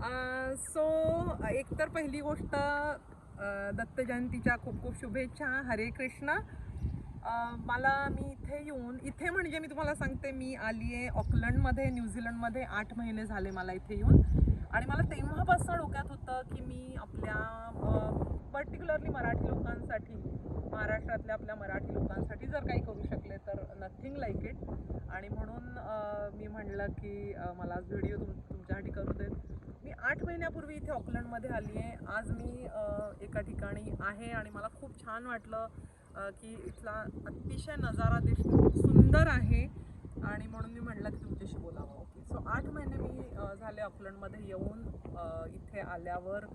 So एकतर पहिली गोष्ट दत्त जयंतीच्या खूप खूप शुभेच्छा. हरे कृष्ण. मी इथे येऊन म्हणजे मी तुम्हाला सांगते, मी आली आहे ऑकलंडमध्ये, न्यूझीलंडमध्ये. 8 महिने झाले मला इथे येऊन. आणि मला तेव्हापासून डोक्यात होतं की मी आपल्या पर्टिक्युलरली मराठी लोकांसाठी, महाराष्ट्रातल्या आपल्या मराठी लोकांसाठी जर काही करू शकले तर नथिंग लाईक इट. आणि म्हणून मी म्हणलं की मला आज व्हिडिओ तुमच्यासाठी करू देत. मी 8 महिन्यापूर्वी इथे ऑकलंडमध्ये आली आहे. आज मी एका ठिकाणी आहे आणि मला खूप छान वाटलं की इथला अतिशय नजारा सुंदर आहे आणि म्हणून मी म्हटलं की तुमच्याशी बोलावं. ओके, सो 8 महिने मी झाले ऑकलंडमध्ये येऊन. इथे आल्यावर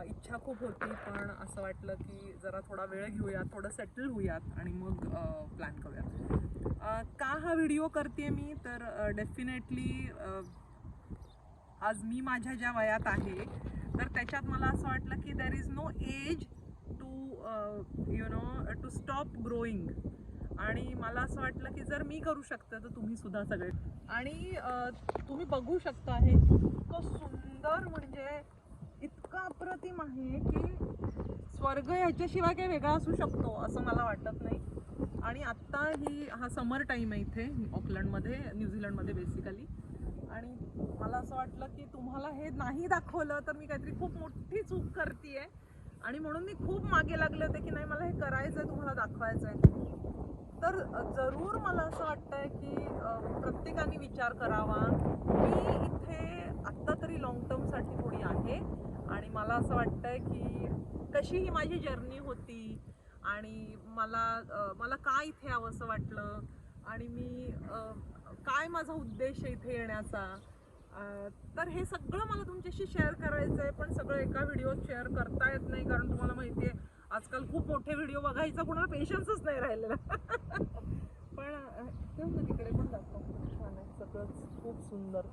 इच्छा खूप होती, पण असं वाटलं की जरा थोडा वेळ घेऊयात, थोडं सेटल होऊयात आणि मग प्लॅन करूयात. का हा व्हिडिओ करते मी तर डेफिनेटली आज मी माझ्या ज्या वयात आहे तर त्याच्यात मला असं वाटलं की there is no age to stop growing. आणि मला असं वाटलं की जर मी करू शकते तर तुम्ही सुद्धा सगळे. आणि तुम्ही बघू शकता हे इतकं सुंदर, म्हणजे इतकं अप्रतिम आहे की स्वर्ग याच्याशिवाय काही वेगळा असू शकतो असं मला वाटत नाही. आणि आत्ता हा समर टाईम आहे इथे ऑकलंडमध्ये, न्यूझीलंडमध्ये बेसिकली. आणि मला असं वाटलं की तुम्हाला हे नाही दाखवलं तर मी काहीतरी खूप मोठी चूक करते. आणि म्हणून मी खूप मागे लागले होते की नाही, मला हे करायचं आहे, तुम्हाला दाखवायचं आहे. तर जरूर मला असं वाटतंय की प्रत्येकाने विचार करावा. मी इथे आत्ता तरी लॉंग टर्मसाठी थोडी आहे आणि मला असं वाटतंय की कशी ही माझी जर्नी होती आणि मला काय इथे यावं असं वाटलं आणि मी काय माझा उद्देश आहे इथे येण्याचा. तर हे सगळं मला तुमच्याशी शेअर करायचं आहे, पण सगळं एका व्हिडिओत शेअर करता येत नाही, कारण तुम्हाला माहिती आहे आजकाल खूप मोठे व्हिडिओ बघायचा कुणाला पेशन्सच नाही राहिलेला. पण तिकडे पण दाखव, खूप छान आहे सगळंच, खूप सुंदर.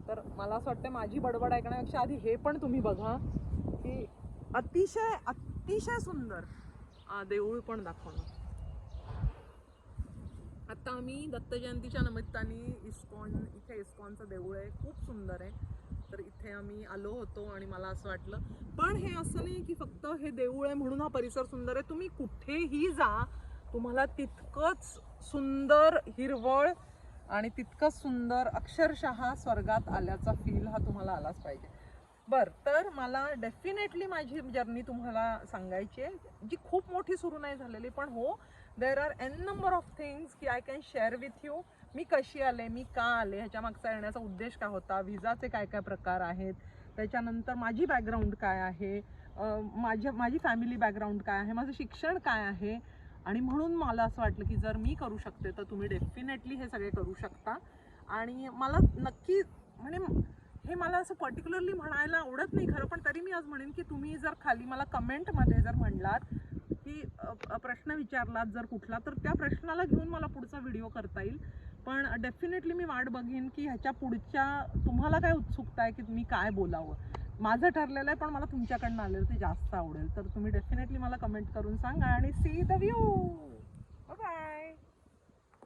तर मला असं वाटतं माझी बडबड ऐकण्यापेक्षा आधी हे पण तुम्ही बघा की अतिशय अतिशय सुंदर देऊळ पण दाखवणं. आता आम्ही दत्त जयंतीच्या निमित्ताने इस्कॉनचं देऊळ आहे, खूप सुंदर आहे. तर इथे आम्ही आलो होतो आणि मला असं वाटलं. पण हे असं नाही की फक्त हे देऊळ आहे म्हणून हा परिसर सुंदर आहे. तुम्ही कुठेही जा, तुम्हाला तितकंच सुंदर हिरवळ आणि तितकंच सुंदर, अक्षरशः स्वर्गात आल्याचा फील हा तुम्हाला आलाच पाहिजे. बरं, तर मला डेफिनेटली माझी जर्नी तुम्हाला सांगायची आहे, जी खूप मोठी सुरू नाही झालेली, पण हो, there are n number of things की I can share with you. मी कशी आले, मी का आले, ह्याच्या मागचा येण्याचा उद्देश काय होता, विजाचे काय काय प्रकार आहेत, त्याच्यानंतर माझी बॅकग्राऊंड काय आहे, माझी फॅमिली बॅकग्राऊंड काय आहे, माझं शिक्षण काय आहे. आणि म्हणून मला असं वाटलं की जर मी करू शकते तर तुम्ही डेफिनेटली हे सगळे करू शकता. आणि मला नक्की म्हणजे हे मला असं पर्टिक्युलरली म्हणायला आवडत नाही खरं, पण तरी मी आज म्हणेन की तुम्ही जर खाली मला कमेंटमध्ये जर म्हणलात की प्रश्न विचारलात जर कुठला, तर त्या प्रश्नाला घेऊन मला पुढचा व्हिडिओ करता येईल. पण डेफिनेटली मी वाट बघीन की ह्याच्या पुढच्या तुम्हाला काय उत्सुकता आहे की मी काय बोलावं. माझं ठरलेलं आहे, पण मला तुमच्याकडनं आलेलं ते जास्त आवडेल. तर तुम्ही डेफिनेटली मला कमेंट करून सांगा आणि सी द व्ह्यू. बाय.